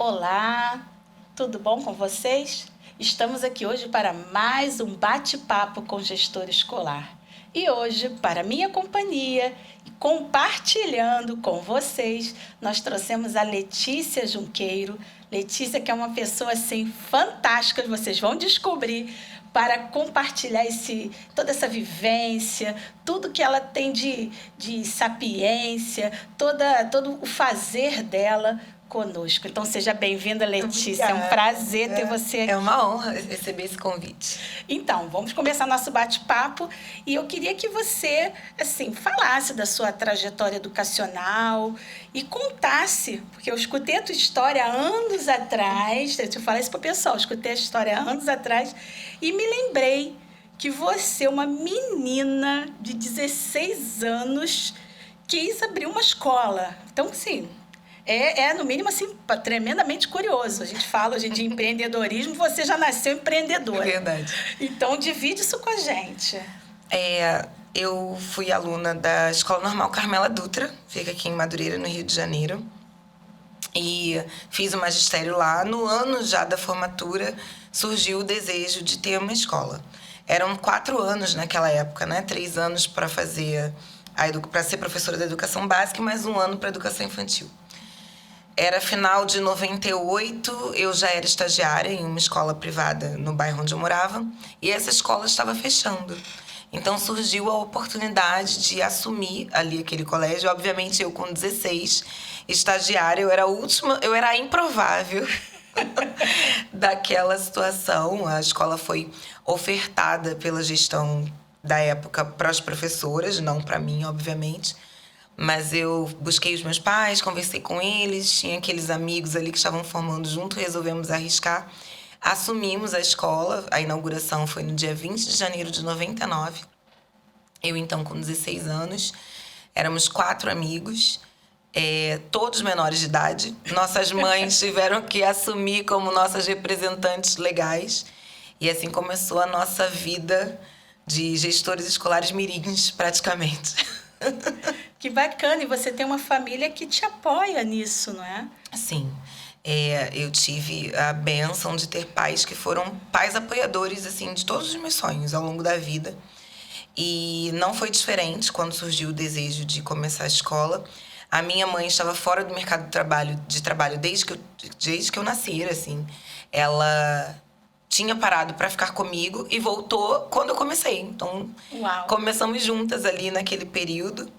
Olá, tudo bom com vocês? Estamos aqui hoje para mais um bate-papo com gestor escolar. E hoje, para minha companhia e compartilhando com vocês, nós trouxemos a Letícia Junqueiro. Letícia, que é uma pessoa assim fantástica, vocês vão descobrir, para compartilhar toda essa vivência, tudo que ela tem de sapiência, todo o fazer dela conosco. Então, seja bem-vinda, Letícia. Obrigada. É um prazer ter você aqui. É uma honra receber esse convite. Então, vamos começar nosso bate-papo e eu queria que você, assim, falasse da sua trajetória educacional e contasse, porque eu escutei a tua história há anos atrás, deixa eu falar isso para o pessoal, eu escutei a história há anos atrás e me lembrei que você, uma menina de 16 anos, quis abrir uma escola. Então, sim, no mínimo, assim, tremendamente curioso. A gente fala hoje de empreendedorismo, você já nasceu empreendedora. É verdade. Então, divide isso com a gente. Eu fui aluna da Escola Normal Carmela Dutra, fica aqui em Madureira, no Rio de Janeiro. E fiz o magistério lá. No ano já da formatura, surgiu o desejo de ter uma escola. Eram 4 anos naquela época, né? 3 anos para fazer para ser professora da educação básica e mais 1 ano para educação infantil. Era final de 98, eu já era estagiária em uma escola privada no bairro onde eu morava, e essa escola estava fechando. Então surgiu a oportunidade de assumir ali aquele colégio. Obviamente eu com 16, estagiária, eu era a improvável daquela situação. A escola foi ofertada pela gestão da época para as professoras, não para mim, obviamente. Mas eu busquei os meus pais, conversei com eles, tinha aqueles amigos ali que estavam formando junto, resolvemos arriscar. Assumimos a escola, a inauguração foi no dia 20 de janeiro de 99. Eu, então, com 16 anos, éramos 4 amigos, todos menores de idade. Nossas mães tiveram que assumir como nossas representantes legais. E assim começou a nossa vida de gestores escolares mirins, praticamente. Que bacana, e você tem uma família que te apoia nisso, não é? Sim, eu tive a bênção de ter pais que foram pais apoiadores, assim, de todos os meus sonhos ao longo da vida. E não foi diferente quando surgiu o desejo de começar a escola. A minha mãe estava fora do mercado de trabalho desde que eu nasci, assim. Ela tinha parado para ficar comigo e voltou quando eu comecei. Então, Uau. Começamos juntas ali naquele período.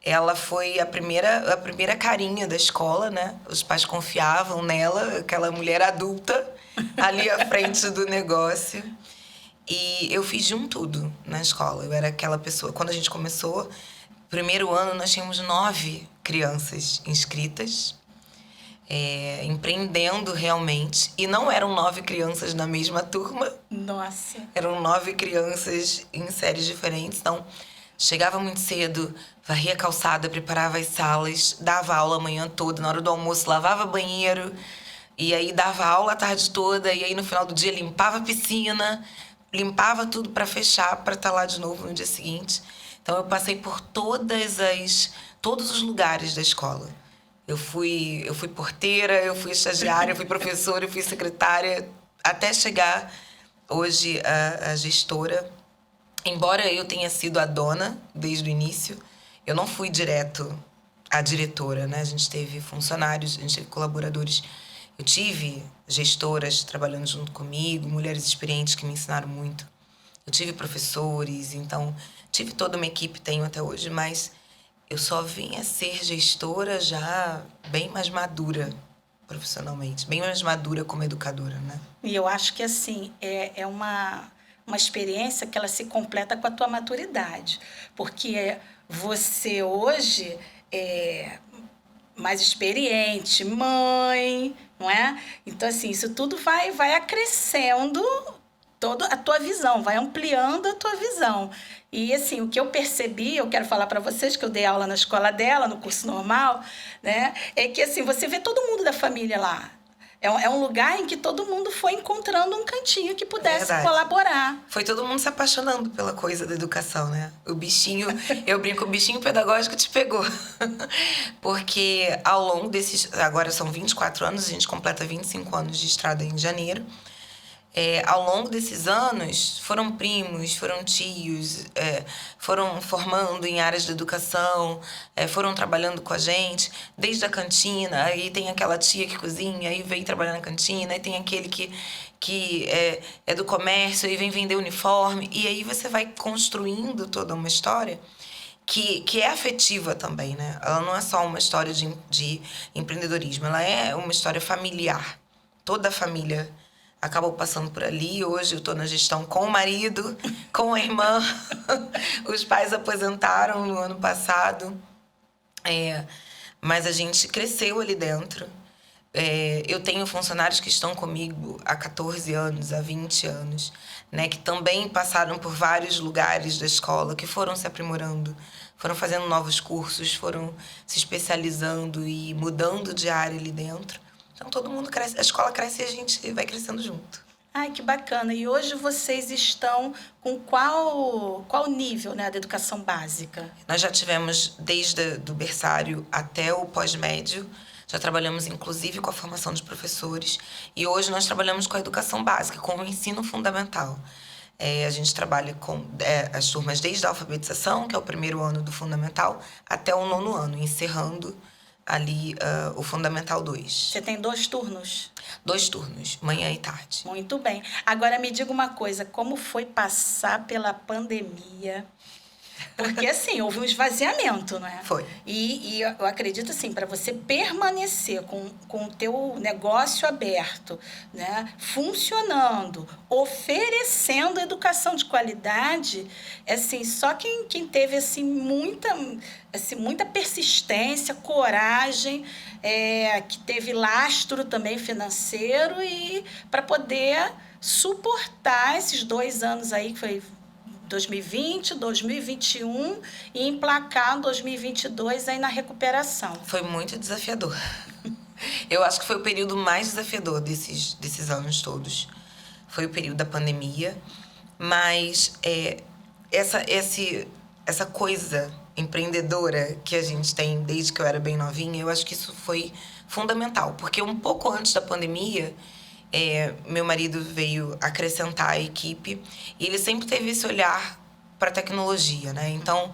Ela foi a primeira carinha da escola, né? Os pais confiavam nela, aquela mulher adulta ali à frente do negócio. E eu fiz de um tudo na escola. Eu era aquela pessoa... Quando a gente começou, primeiro ano, nós tínhamos 9 crianças inscritas, empreendendo realmente. E não eram 9 crianças na mesma turma. Nossa. Eram 9 crianças em séries diferentes. Então, chegava muito cedo, varria a calçada, preparava as salas, dava aula a manhã toda, na hora do almoço lavava banheiro, e aí dava aula a tarde toda, e aí no final do dia limpava a piscina, limpava tudo para fechar, para estar lá de novo no dia seguinte. Então eu passei por todos os lugares da escola. Eu fui porteira, eu fui estagiária, eu fui professora, eu fui secretária, até chegar hoje a gestora. Embora eu tenha sido a dona desde o início, eu não fui direto a diretora, né? A gente teve funcionários, a gente teve colaboradores. Eu tive gestoras trabalhando junto comigo, mulheres experientes que me ensinaram muito. Eu tive professores, então tive toda uma equipe, tenho até hoje, mas eu só vim a ser gestora já bem mais madura profissionalmente, bem mais madura como educadora, né? E eu acho que, assim, é uma experiência que ela se completa com a tua maturidade. Porque você hoje é mais experiente, mãe, não é? Então, assim, isso tudo vai acrescendo toda a tua visão, vai ampliando a tua visão. E, assim, o que eu percebi, eu quero falar para vocês, que eu dei aula na escola dela, no curso normal, né? É que, assim, você vê todo mundo da família lá. É um lugar em que todo mundo foi encontrando um cantinho que pudesse Verdade. colaborar. Foi todo mundo se apaixonando pela coisa da educação, né? O bichinho, eu brinco, o bichinho pedagógico te pegou. Porque ao longo desses... Agora são 24 anos, a gente completa 25 anos de estrada em janeiro. Ao longo desses anos, foram primos, foram tios, foram formando em áreas de educação, foram trabalhando com a gente, desde a cantina, aí tem aquela tia que cozinha, aí vem trabalhar na cantina, aí tem aquele que é do comércio e vem vender uniforme, e aí você vai construindo toda uma história que é afetiva também, né? Ela não é só uma história de empreendedorismo, ela é uma história familiar. Toda a família acabou passando por ali. Hoje eu estou na gestão com o marido, com a irmã. Os pais aposentaram no ano passado. Mas a gente cresceu ali dentro. Eu tenho funcionários que estão comigo há 14 anos, há 20 anos, né, que também passaram por vários lugares da escola, que foram se aprimorando, foram fazendo novos cursos, foram se especializando e mudando de área ali dentro. Então, todo mundo cresce, a escola cresce e a gente vai crescendo junto. Ai, que bacana. E hoje vocês estão com qual nível, né, da educação básica? Nós já tivemos desde do berçário até o pós-médio, já trabalhamos inclusive com a formação de professores e hoje nós trabalhamos com a educação básica, com o ensino fundamental. A gente trabalha com as turmas desde a alfabetização, que é o primeiro ano do fundamental, até o 9º ano, encerrando ali o Fundamental 2. Você tem 2 turnos? 2 turnos, manhã e tarde. Muito bem. Agora me diga uma coisa, como foi passar pela pandemia? Porque, assim, houve um esvaziamento, não é? Foi. E eu acredito, assim, para você permanecer com o teu negócio aberto, né, funcionando, oferecendo educação de qualidade, assim, só quem teve, assim, muita persistência, coragem, que teve lastro também financeiro e para poder suportar esses 2 anos aí, que foi 2020, 2021 e emplacar 2022 aí na recuperação. Foi muito desafiador. Eu acho que foi o período mais desafiador desses anos todos. Foi o período da pandemia, mas essa coisa empreendedora que a gente tem desde que eu era bem novinha, eu acho que isso foi fundamental, porque um pouco antes da pandemia, meu marido veio acrescentar a equipe e ele sempre teve esse olhar para a tecnologia, né? Então,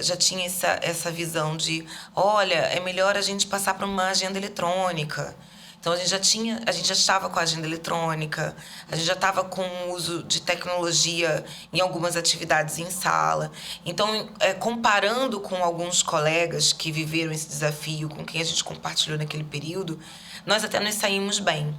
já tinha essa visão de, olha, é melhor a gente passar para uma agenda eletrônica. Então, a gente já estava com a agenda eletrônica, a gente já estava com o uso de tecnologia em algumas atividades em sala. Então, comparando com alguns colegas que viveram esse desafio, com quem a gente compartilhou naquele período, nós até nos saímos bem.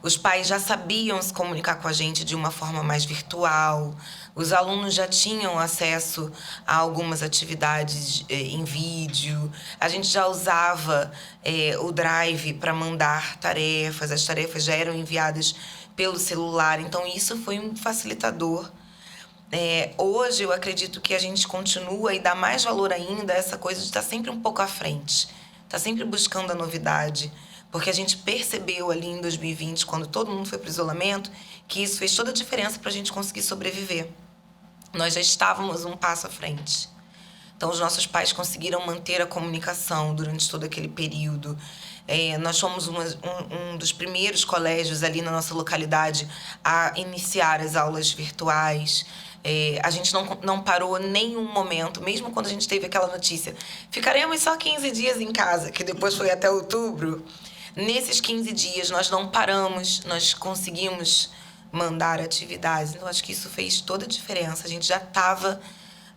Os pais já sabiam se comunicar com a gente de uma forma mais virtual. Os alunos já tinham acesso a algumas atividades em vídeo. A gente já usava o Drive para mandar tarefas. As tarefas já eram enviadas pelo celular. Então, isso foi um facilitador. Hoje, eu acredito que a gente continua e dá mais valor ainda a essa coisa de estar sempre um pouco à frente. Estar sempre buscando a novidade. Porque a gente percebeu ali em 2020, quando todo mundo foi para o isolamento, que isso fez toda a diferença para a gente conseguir sobreviver. Nós já estávamos um passo à frente. Então, os nossos pais conseguiram manter a comunicação durante todo aquele período. Nós fomos um dos primeiros colégios ali na nossa localidade a iniciar as aulas virtuais. A gente não parou nenhum momento, mesmo quando a gente teve aquela notícia. Ficaremos só 15 dias em casa, que depois foi até outubro. Nesses 15 dias, nós não paramos, nós conseguimos mandar atividades. Então, acho que isso fez toda a diferença. A gente já estava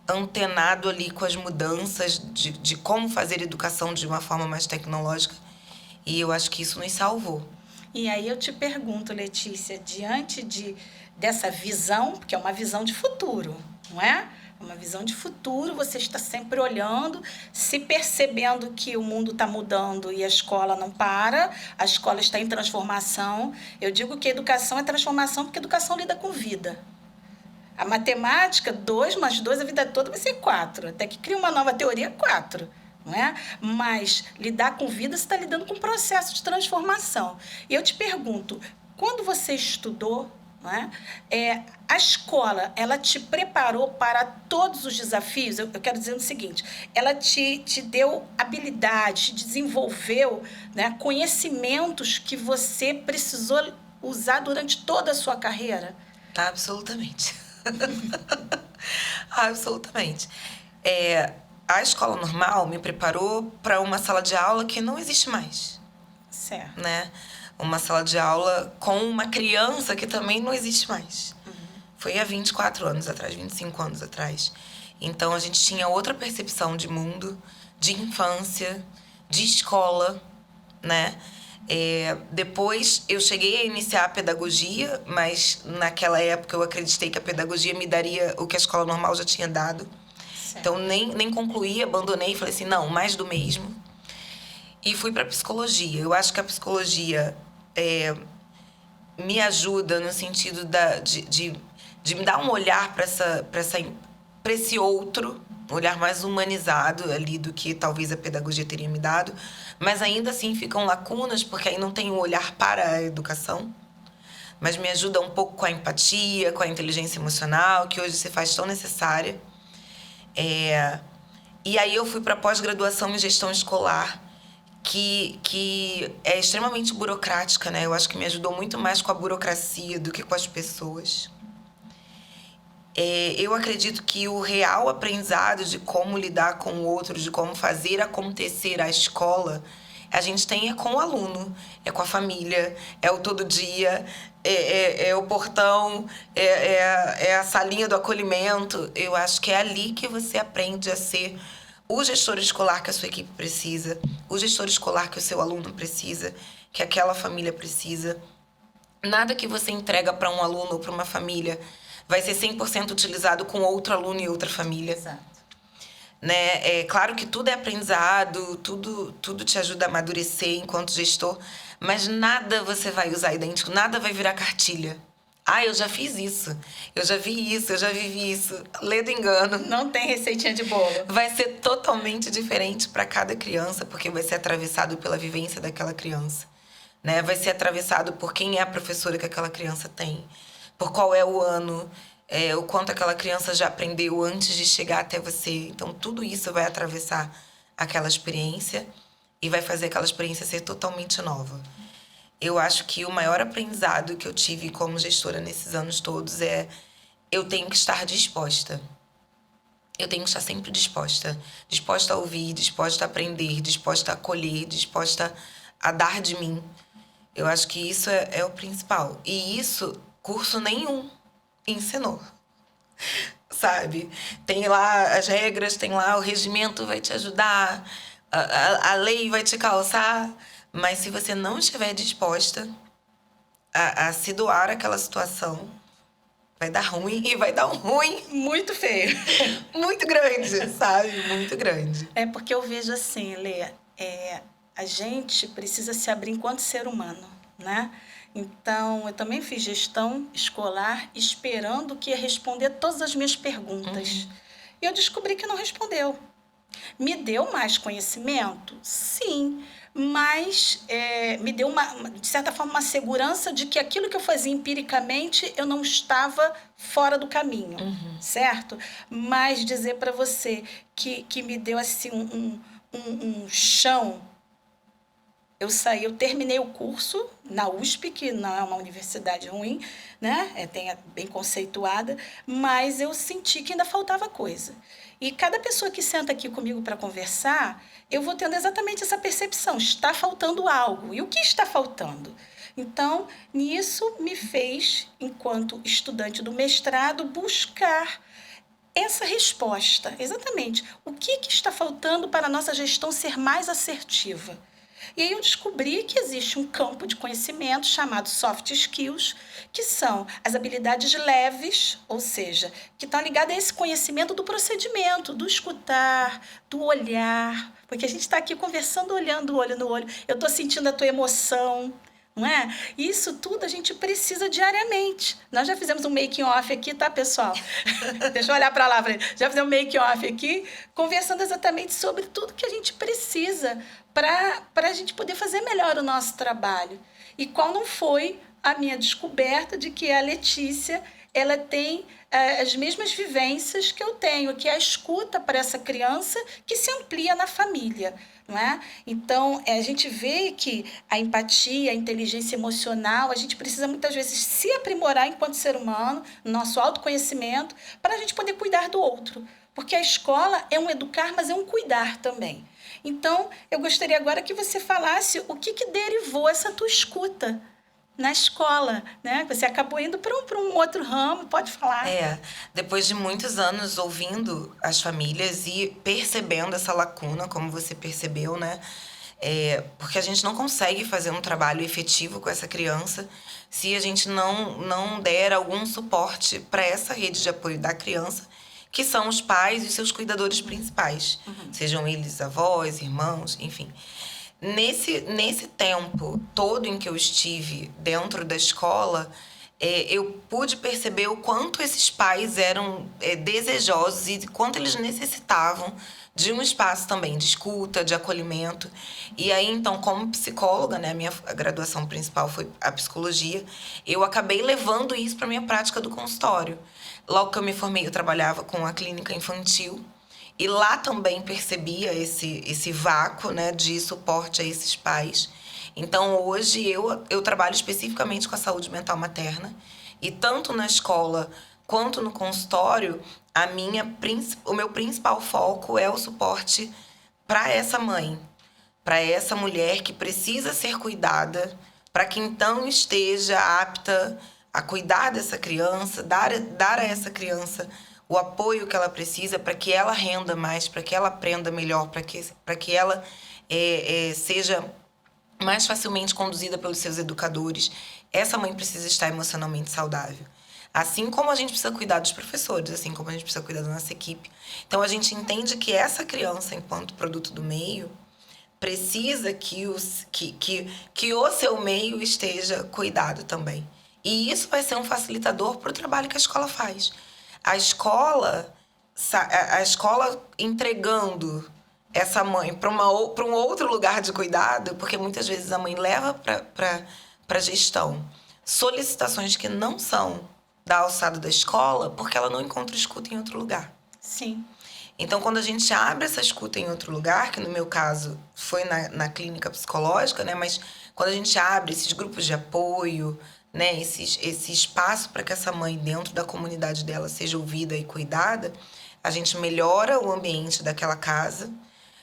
antenado ali com as mudanças de como fazer educação de uma forma mais tecnológica. E eu acho que isso nos salvou. E aí eu te pergunto, Letícia, diante dessa visão, porque é uma visão de futuro, não é? Uma visão de futuro, você está sempre olhando, se percebendo que o mundo está mudando e a escola não para, a escola está em transformação. Eu digo que a educação é transformação porque a educação lida com vida. A matemática, 2 mais 2, a vida toda vai ser 4. Até que cria uma nova teoria, 4. não é? Mas lidar com vida, você está lidando com um processo de transformação. E eu te pergunto, quando você estudou, não é? A escola, ela te preparou para todos os desafios? Eu quero dizer o seguinte, ela te deu habilidade, te desenvolveu, né, conhecimentos que você precisou usar durante toda a sua carreira? Absolutamente. Absolutamente. A escola normal me preparou para uma sala de aula que não existe mais. Certo. Né? Uma sala de aula com uma criança que também não existe mais. Foi há 24 anos atrás, 25 anos atrás. Então, a gente tinha outra percepção de mundo, de infância, de escola, né? Depois, eu cheguei a iniciar a pedagogia, mas naquela época eu acreditei que a pedagogia me daria o que a escola normal já tinha dado. Certo. Então, nem concluí, abandonei e falei assim, não, mais do mesmo. E fui para psicologia. Eu acho que a psicologia me ajuda no sentido de me dar um olhar para esse outro, um olhar mais humanizado ali do que talvez a pedagogia teria me dado. Mas ainda assim ficam lacunas, porque aí não tem um olhar para a educação. Mas me ajuda um pouco com a empatia, com a inteligência emocional, que hoje se faz tão necessária. E aí eu fui para pós-graduação em gestão escolar, que é extremamente burocrática, né? Eu acho que me ajudou muito mais com a burocracia do que com as pessoas. Eu acredito que o real aprendizado de como lidar com o outro, de como fazer acontecer a escola, a gente tem com o aluno, com a família, o todo dia, é o portão, a salinha do acolhimento. Eu acho que é ali que você aprende a ser o gestor escolar que a sua equipe precisa, o gestor escolar que o seu aluno precisa, que aquela família precisa. Nada que você entrega para um aluno ou para uma família vai ser 100% utilizado com outro aluno e outra família. Exato. Né? Claro que tudo é aprendizado, tudo te ajuda a amadurecer enquanto gestor, mas nada você vai usar idêntico, nada vai virar cartilha. Eu já fiz isso, eu já vi isso, eu já vivi isso. Lê do engano. Não tem receitinha de bolo. Vai ser totalmente diferente para cada criança, porque vai ser atravessado pela vivência daquela criança. Né? Vai ser atravessado por quem é a professora que aquela criança tem, por qual é o ano, o quanto aquela criança já aprendeu antes de chegar até você. Então, tudo isso vai atravessar aquela experiência e vai fazer aquela experiência ser totalmente nova. Eu acho que o maior aprendizado que eu tive como gestora nesses anos todos eu tenho que estar disposta. Eu tenho que estar sempre disposta. Disposta a ouvir, disposta a aprender, disposta a acolher, disposta a dar de mim. Eu acho que isso é o principal. E isso, curso nenhum ensinou. Sabe? Tem lá as regras, tem lá o regimento vai te ajudar, a lei vai te calçar. Mas se você não estiver disposta a se doar àquela situação, vai dar ruim e vai dar um ruim muito feio. Muito grande, sabe? Muito grande. Porque eu vejo assim, Lê, a gente precisa se abrir enquanto ser humano, né? Então, eu também fiz gestão escolar esperando que ia responder todas as minhas perguntas. E eu descobri que não respondeu. Me deu mais conhecimento? Sim. Mas me deu, de certa forma, uma segurança de que aquilo que eu fazia empiricamente eu não estava fora do caminho, certo? Mas dizer para você que me deu assim, um chão. Eu terminei o curso na USP, que não é uma universidade ruim, né? É bem conceituada, mas eu senti que ainda faltava coisa. E cada pessoa que senta aqui comigo para conversar, eu vou tendo exatamente essa percepção, está faltando algo. E o que está faltando? Então, nisso me fez, enquanto estudante do mestrado, buscar essa resposta. Exatamente. O que está faltando para a nossa gestão ser mais assertiva? E aí eu descobri que existe um campo de conhecimento chamado soft skills, que são as habilidades leves, ou seja, que estão ligadas a esse conhecimento do procedimento, do escutar, do olhar, porque a gente está aqui conversando, olhando o olho no olho. Eu estou sentindo a tua emoção, não é? Isso tudo a gente precisa diariamente. Nós já fizemos um making off aqui, tá, pessoal? Deixa eu olhar para lá. Já fizemos um making off aqui, conversando exatamente sobre tudo que a gente precisa para a gente poder fazer melhor o nosso trabalho. E qual não foi a minha descoberta de que a Letícia ela tem as mesmas vivências que eu tenho, que é a escuta para essa criança que se amplia na família. Não é? Então, a gente vê que a empatia, a inteligência emocional, a gente precisa muitas vezes se aprimorar enquanto ser humano, nosso autoconhecimento, para a gente poder cuidar do outro. Porque a escola é um educar, mas é um cuidar também. Então, eu gostaria agora que você falasse o que derivou essa tua escuta na escola, né? Você acabou indo para um outro ramo, pode falar. Depois de muitos anos ouvindo as famílias e percebendo essa lacuna, como você percebeu, né? Porque a gente não consegue fazer um trabalho efetivo com essa criança se a gente não der algum suporte para essa rede de apoio da criança, que são os pais e os seus cuidadores principais, sejam eles avós, irmãos, enfim. Nesse tempo todo em que eu estive dentro da escola, eu pude perceber o quanto esses pais eram desejosos e quanto eles necessitavam de um espaço também de escuta, de acolhimento. E aí, então, como psicóloga, né, a minha graduação principal foi a psicologia, eu acabei levando isso para a minha prática do consultório. Logo que eu me formei, eu trabalhava com a clínica infantil. E lá também percebia esse vácuo, né, de suporte a esses pais. Então, hoje, eu trabalho especificamente com a saúde mental materna. E tanto na escola quanto no consultório, o meu principal foco é o suporte para essa mãe, para essa mulher que precisa ser cuidada, para que então esteja apta a cuidar dessa criança, dar a essa criança o apoio que ela precisa para que ela renda mais, para que ela aprenda melhor, para que ela seja mais facilmente conduzida pelos seus educadores. Essa mãe precisa estar emocionalmente saudável. Assim como a gente precisa cuidar dos professores, assim como a gente precisa cuidar da nossa equipe. Então, a gente entende que essa criança, enquanto produto do meio, precisa que o seu meio esteja cuidado também. E isso vai ser um facilitador para o trabalho que a escola faz. A escola entregando essa mãe para um outro lugar de cuidado, porque muitas vezes a mãe leva para a gestão solicitações que não são da alçada da escola, porque ela não encontra escuta em outro lugar. Sim. Então, quando a gente abre essa escuta em outro lugar, que no meu caso foi na clínica psicológica, né? Mas quando a gente abre esses grupos de apoio, né, esse espaço para que essa mãe, dentro da comunidade dela, seja ouvida e cuidada, a gente melhora o ambiente daquela casa.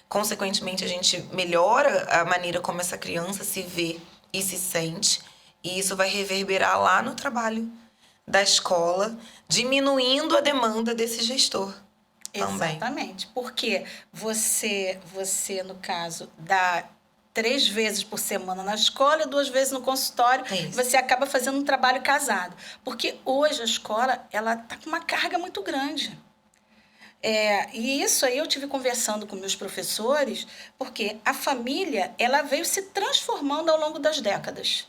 Consequentemente, a gente melhora a maneira como essa criança se vê e se sente. E isso vai reverberar lá no trabalho da escola, diminuindo a demanda desse gestor também. Exatamente. Porque você, no caso, dá 3 vezes por semana na escola e 2 vezes no consultório, você acaba fazendo um trabalho casado. Porque hoje a escola ela tá com uma carga muito grande. E isso aí eu tive conversando com meus professores, porque a família ela veio se transformando ao longo das décadas.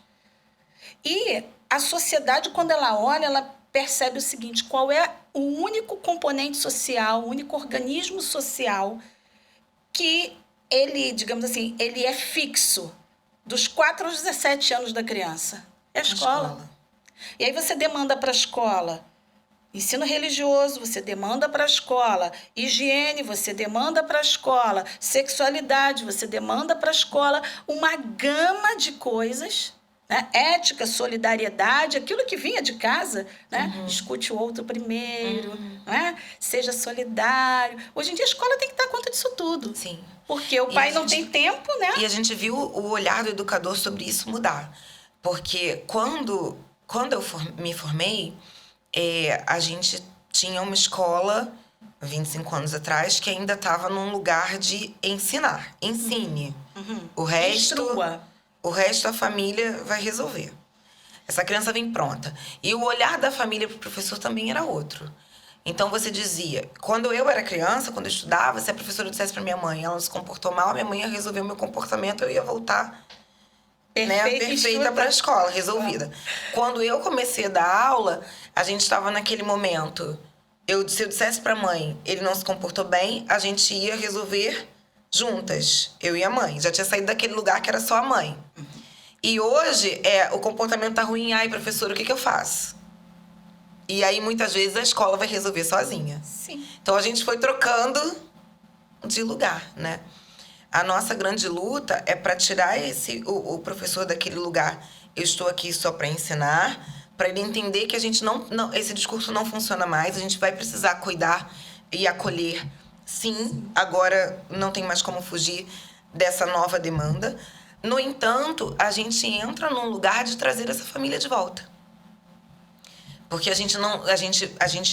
E a sociedade, quando ela olha, ela percebe o seguinte: qual é o único componente social, o único organismo social que ele, digamos assim, ele é fixo dos 4 aos 17 anos da criança? É a escola. E aí você demanda para a escola ensino religioso, você demanda para a escola higiene, você demanda para a escola sexualidade, você demanda para a escola uma gama de coisas, né? Ética, solidariedade, aquilo que vinha de casa, né? Escute o outro primeiro, né? Seja solidário. Hoje em dia a escola tem que dar conta disso tudo. Sim. Porque o pai não tem tempo, né? E a gente viu o olhar do educador sobre isso mudar. Porque quando eu me formei, a gente tinha uma escola, 25 anos atrás, que ainda estava num lugar de ensinar. Ensine. O resto a família vai resolver. Essa criança vem pronta. E o olhar da família para o professor também era outro. Então, você dizia... Quando eu era criança, quando eu estudava, se a professora dissesse para minha mãe, ela se comportou mal, minha mãe ia resolver o meu comportamento, eu ia voltar Perfeita para a escola, resolvida. Quando eu comecei a dar aula, a gente estava naquele momento. Se eu dissesse para a mãe, ele não se comportou bem, a gente ia resolver juntas, eu e a mãe. Já tinha saído daquele lugar que era só a mãe. E hoje, o comportamento tá ruim. Ai, professora, o que eu faço? E aí, muitas vezes, a escola vai resolver sozinha. Sim. Então, a gente foi trocando de lugar, né? A nossa grande luta é para tirar o professor daquele lugar. Eu estou aqui só para ensinar, para ele entender que a gente não, esse discurso não funciona mais, a gente vai precisar cuidar e acolher. Sim, agora não tem mais como fugir dessa nova demanda. No entanto, a gente entra num lugar de trazer essa família de volta. Porque a gente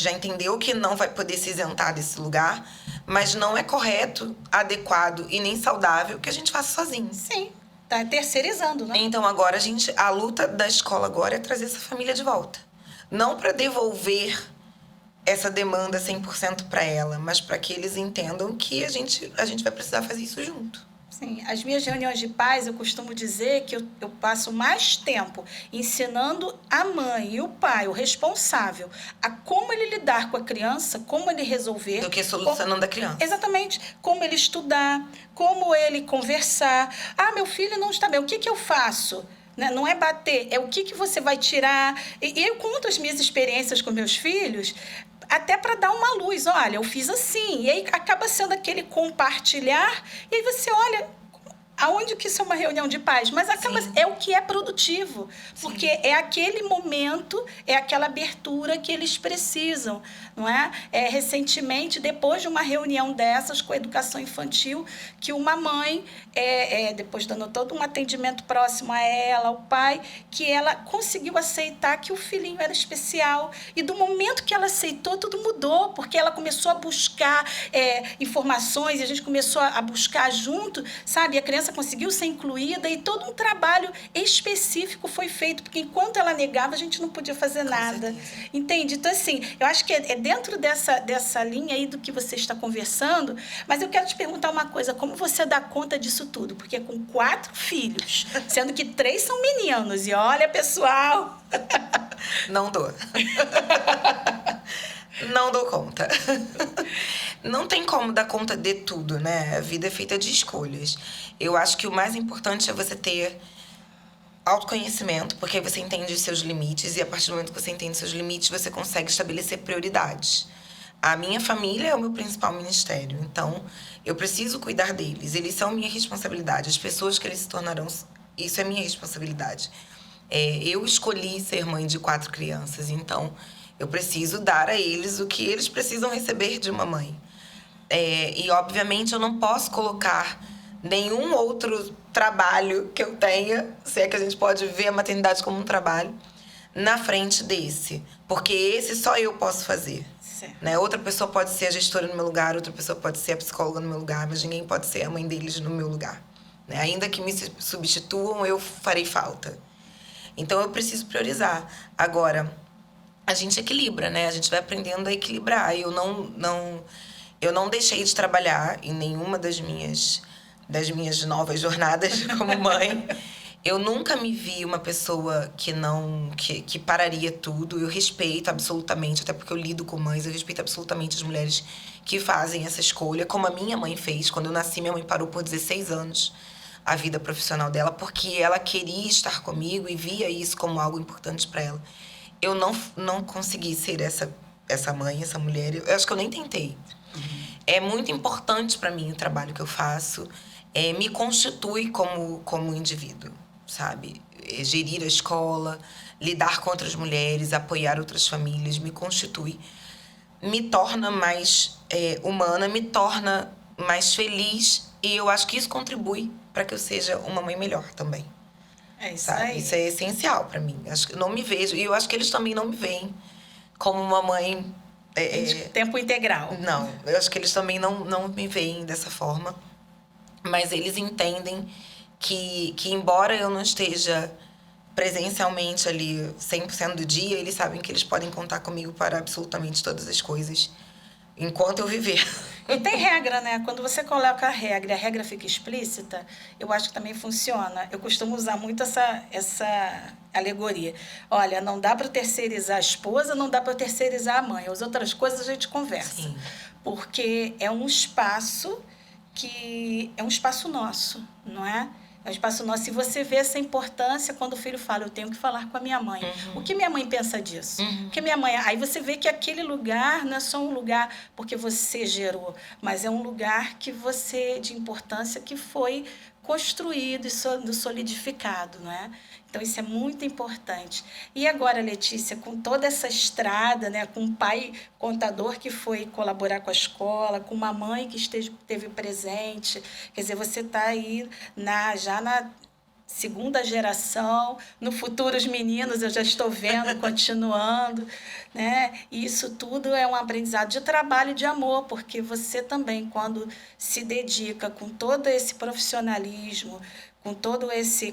já entendeu que não vai poder se isentar desse lugar, mas não é correto, adequado e nem saudável que a gente faça sozinho. Sim, tá terceirizando, né? Então agora a luta da escola agora é trazer essa família de volta. Não para devolver essa demanda 100% para ela, mas para que eles entendam que a gente vai precisar fazer isso junto. Sim, as minhas reuniões de pais, eu costumo dizer que eu passo mais tempo ensinando a mãe e o pai, o responsável, a como ele lidar com a criança, como ele resolver. Do que solucionando a criança. Exatamente. Como ele estudar, como ele conversar. Ah, meu filho não está bem, o que eu faço? Não é bater, é o que você vai tirar. E eu conto as minhas experiências com meus filhos, até para dar uma luz. Olha, eu fiz assim. E aí acaba sendo aquele compartilhar. E aí você olha, aonde que isso é uma reunião de pais? Mas acaba, é o que é produtivo. Porque é aquele momento, é aquela abertura que eles precisam. Não é? Recentemente, depois de uma reunião dessas com a educação infantil, que uma mãe, depois dando todo um atendimento próximo a ela, ao pai, que ela conseguiu aceitar que o filhinho era especial. E do momento que ela aceitou, tudo mudou, porque ela começou a buscar informações, e a gente começou a buscar junto, sabe? A criança conseguiu ser incluída e todo um trabalho específico foi feito, porque enquanto ela negava, a gente não podia fazer nada. Entende? Então, assim, eu acho que é dentro dessa linha aí do que você está conversando, mas eu quero te perguntar uma coisa, como você dá conta disso tudo? Porque com 4 filhos, sendo que 3 são meninos, e olha, pessoal... Não dou. Não dou conta. Não tem como dar conta de tudo, né? A vida é feita de escolhas. Eu acho que o mais importante é você ter autoconhecimento, porque aí você entende os seus limites, e a partir do momento que você entende os seus limites, você consegue estabelecer prioridades. A minha família é o meu principal ministério, então eu preciso cuidar deles. Eles são minha responsabilidade. As pessoas que eles se tornarão, isso é minha responsabilidade. Eu escolhi ser mãe de 4 crianças, então eu preciso dar a eles o que eles precisam receber de uma mãe. E, obviamente, eu não posso colocar nenhum outro trabalho que eu tenha, se é que a gente pode ver a maternidade como um trabalho, na frente desse. Porque esse só eu posso fazer. Né? Outra pessoa pode ser a gestora no meu lugar, outra pessoa pode ser a psicóloga no meu lugar, mas ninguém pode ser a mãe deles no meu lugar. Né? Ainda que me substituam, eu farei falta. Então, eu preciso priorizar. Agora, a gente equilibra, né? A gente vai aprendendo a equilibrar. Eu não deixei de trabalhar em nenhuma das minhas novas jornadas como mãe. Eu nunca me vi uma pessoa que pararia tudo. Eu respeito absolutamente, até porque eu lido com mães, eu respeito absolutamente as mulheres que fazem essa escolha, como a minha mãe fez. Quando eu nasci, minha mãe parou por 16 anos a vida profissional dela, porque ela queria estar comigo e via isso como algo importante para ela. Eu não consegui ser essa mãe, essa mulher. Eu acho que eu nem tentei. É muito importante para mim o trabalho que eu faço. Me constitui como indivíduo, sabe? Gerir a escola, lidar com outras mulheres, apoiar outras famílias, me constitui. Me torna mais humana, me torna mais feliz. E eu acho que isso contribui para que eu seja uma mãe melhor também. É isso sabe? aí. Isso é essencial para mim. Acho que eu não me vejo. E eu acho que eles também não me veem como uma mãe... tempo integral. Não, eu acho que eles também não me veem dessa forma. Mas eles entendem que embora eu não esteja presencialmente ali 100% do dia, eles sabem que eles podem contar comigo para absolutamente todas as coisas. enquanto eu viver. E tem regra, né? Quando você coloca a regra e a regra fica explícita, eu acho que também funciona. Eu costumo usar muito essa alegoria. Olha, não dá para terceirizar a esposa, não dá para terceirizar a mãe. As outras coisas a gente conversa. Sim. Porque é um espaço nosso, não é? É um espaço nosso. E você vê essa importância quando o filho fala, eu tenho que falar com a minha mãe. O que minha mãe pensa disso? O que minha mãe... Aí você vê que aquele lugar não é só um lugar porque você gerou, mas é um lugar que você, de importância, que foi construído e solidificado, não é? Então, isso é muito importante. E agora, Letícia, com toda essa estrada, né, com um pai contador que foi colaborar com a escola, com uma mãe que esteve presente, quer dizer, você está aí já na segunda geração, no futuro os meninos eu já estou vendo, continuando, né? E isso tudo é um aprendizado de trabalho e de amor, porque você também, quando se dedica com todo esse profissionalismo, com todo esse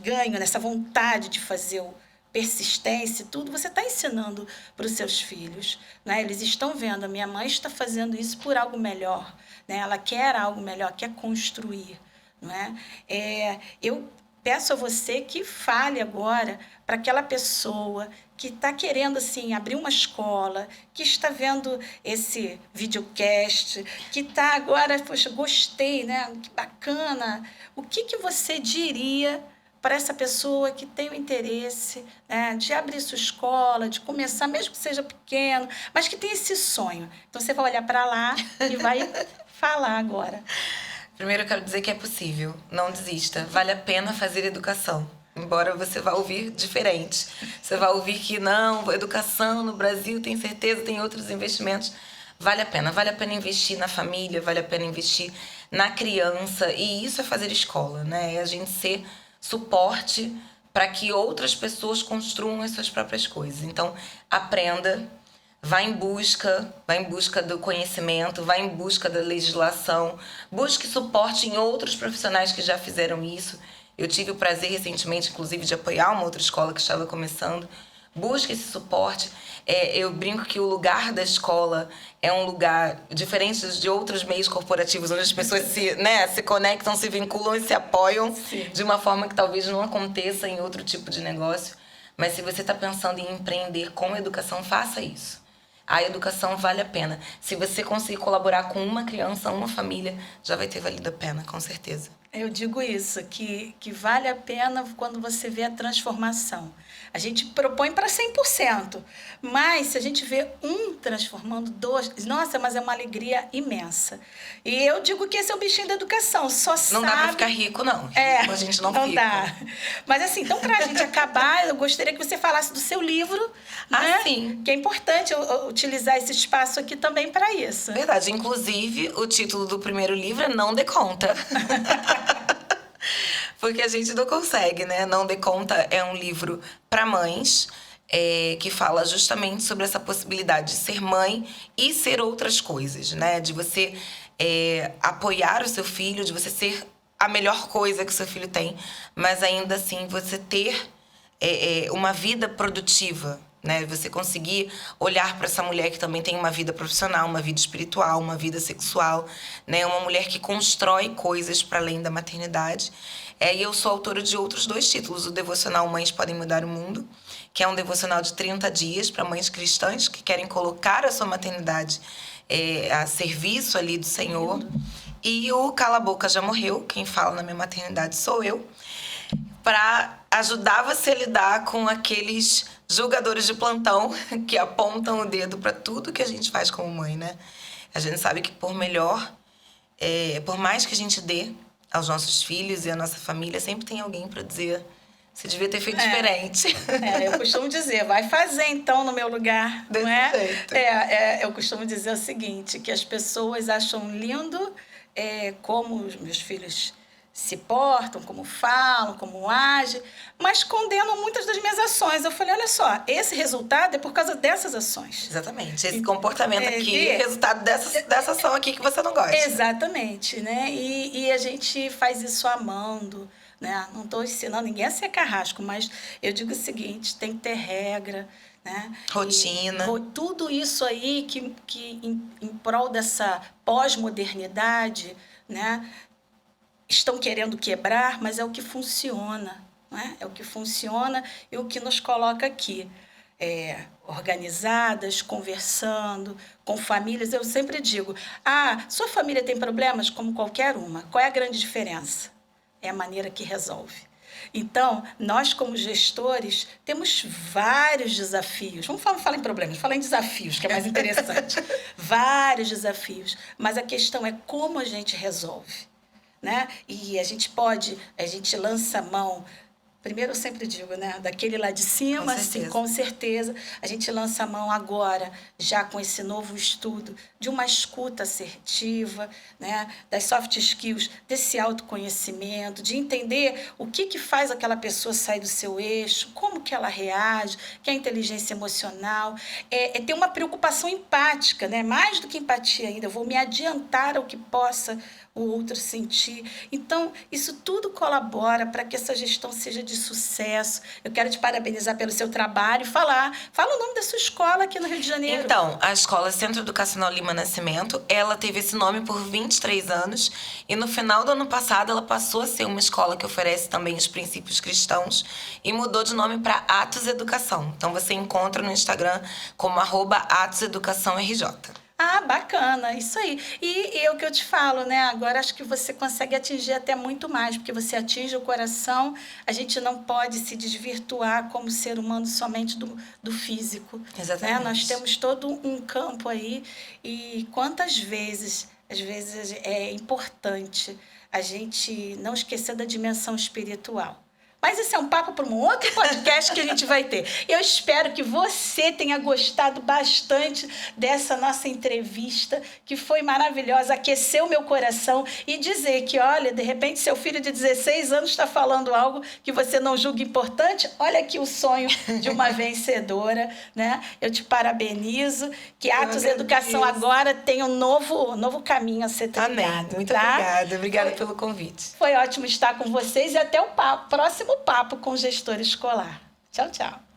ganho, essa vontade de fazer persistência e tudo, você está ensinando para os seus filhos, né? Eles estão vendo, a minha mãe está fazendo isso por algo melhor, né? Ela quer algo melhor, quer construir. Não é? Eu peço a você que fale agora para aquela pessoa que está querendo assim, abrir uma escola, que está vendo esse videocast, que está agora, poxa, gostei, né? Que bacana. O que você diria para essa pessoa que tem o interesse, né, de abrir sua escola, de começar, mesmo que seja pequeno, mas que tem esse sonho? Então, você vai olhar para lá e vai falar agora. Primeiro eu quero dizer que é possível, não desista. Vale a pena fazer educação. Embora você vá ouvir diferente. Você vai ouvir que não, educação no Brasil, tem certeza, tem outros investimentos. Vale a pena investir na família, vale a pena investir na criança. E isso é fazer escola, né? É a gente ser suporte para que outras pessoas construam as suas próprias coisas. Então, aprenda. Vai em busca do conhecimento, vai em busca da legislação, busque suporte em outros profissionais que já fizeram isso. Eu tive o prazer recentemente, inclusive, de apoiar uma outra escola que estava começando. Busque esse suporte. Eu brinco que o lugar da escola é um lugar diferente de outros meios corporativos, onde as pessoas se conectam, se vinculam e se apoiam. Sim. De uma forma que talvez não aconteça em outro tipo de negócio. Mas se você está pensando em empreender com educação, faça isso. A educação vale a pena. Se você conseguir colaborar com uma criança, uma família, já vai ter valido a pena, com certeza. Eu digo isso, que vale a pena quando você vê a transformação. A gente propõe para 100%, mas se a gente vê um transformando, dois, nossa, mas é uma alegria imensa. E eu digo que esse é o bichinho da educação, Não dá para ficar rico, não. A gente não fica. Não dá. Mas assim, então para a gente acabar, eu gostaria que você falasse do seu livro, né? Sim. Que é importante utilizar esse espaço aqui também para isso. Verdade. Inclusive, o título do primeiro livro é Não Dê Conta. Porque a gente não consegue, né? Não Dê Conta é um livro para mães, que fala justamente sobre essa possibilidade de ser mãe e ser outras coisas, né? De você apoiar o seu filho, de você ser a melhor coisa que o seu filho tem, mas ainda assim você ter uma vida produtiva, né? Você conseguir olhar para essa mulher que também tem uma vida profissional, uma vida espiritual, uma vida sexual, né? Uma mulher que constrói coisas para além da maternidade. E eu sou autora de outros 2 títulos, o devocional Mães Podem Mudar o Mundo, que é um devocional de 30 dias para mães cristãs que querem colocar a sua maternidade a serviço ali do Senhor. E o Cala a Boca Já Morreu, quem fala na minha maternidade sou eu, para ajudar você a lidar com aqueles julgadores de plantão que apontam o dedo para tudo que a gente faz como mãe, né? A gente sabe que por mais que a gente dê aos nossos filhos e à nossa família, sempre tem alguém para dizer: você devia ter feito diferente. Eu costumo dizer, vai fazer então no meu lugar, Desse não é? jeito. Eu costumo dizer o seguinte, que as pessoas acham lindo como os meus filhos se portam, como falam, como agem, mas condenam muitas das minhas ações. Eu falei, olha só, esse resultado é por causa dessas ações. Exatamente. Esse comportamento aqui é resultado dessa ação aqui que você não gosta. Exatamente, né? E a gente faz isso amando, né? Não estou ensinando ninguém a ser carrasco, mas eu digo o seguinte, tem que ter regra, né? Rotina. Tudo isso aí que em prol dessa pós-modernidade, né? Estão querendo quebrar, mas é o que funciona, né? É o que funciona e o que nos coloca aqui. Organizadas, conversando, com famílias. Eu sempre digo, sua família tem problemas como qualquer uma. Qual é a grande diferença? É a maneira que resolve. Então, nós como gestores temos vários desafios. Vamos falar em problemas, falar em desafios, que é mais interessante. Vários desafios, mas a questão é como a gente resolve, né? E a gente lança mão. Primeiro, eu sempre digo, né? Daquele lá de cima, sim, com certeza. A gente lança a mão agora, já com esse novo estudo, de uma escuta assertiva, né? Das soft skills, desse autoconhecimento, de entender o que faz aquela pessoa sair do seu eixo, como que ela reage, que é a inteligência emocional. Ter uma preocupação empática, né? Mais do que empatia ainda. Eu vou me adiantar ao que possa o outro sentir. Então, isso tudo colabora para que essa gestão seja de sucesso. Eu quero te parabenizar pelo seu trabalho e fala o nome da sua escola aqui no Rio de Janeiro. Então, a escola Centro Educacional Lima Nascimento, ela teve esse nome por 23 anos e no final do ano passado ela passou a ser uma escola que oferece também os princípios cristãos e mudou de nome para Atos Educação. Então, você encontra no Instagram como @AtosEducaçãoRJ. Bacana, isso aí. E é o que eu te falo, né? Agora acho que você consegue atingir até muito mais, porque você atinge o coração, a gente não pode se desvirtuar como ser humano somente do físico. Exatamente. Né? Nós temos todo um campo aí e quantas vezes, às vezes é importante a gente não esquecer da dimensão espiritual. Mas esse é um papo para um outro podcast que a gente vai ter. Eu espero que você tenha gostado bastante dessa nossa entrevista, que foi maravilhosa, aqueceu meu coração e dizer que, olha, de repente seu filho de 16 anos está falando algo que você não julga importante. Olha aqui o sonho de uma vencedora, né? Eu te parabenizo, que Atos Educação agora tem um novo caminho a ser trilhado. Amém. Muito obrigada. Obrigada pelo convite. Foi ótimo estar com vocês e até o próximo papo com gestor escolar. Tchau, tchau.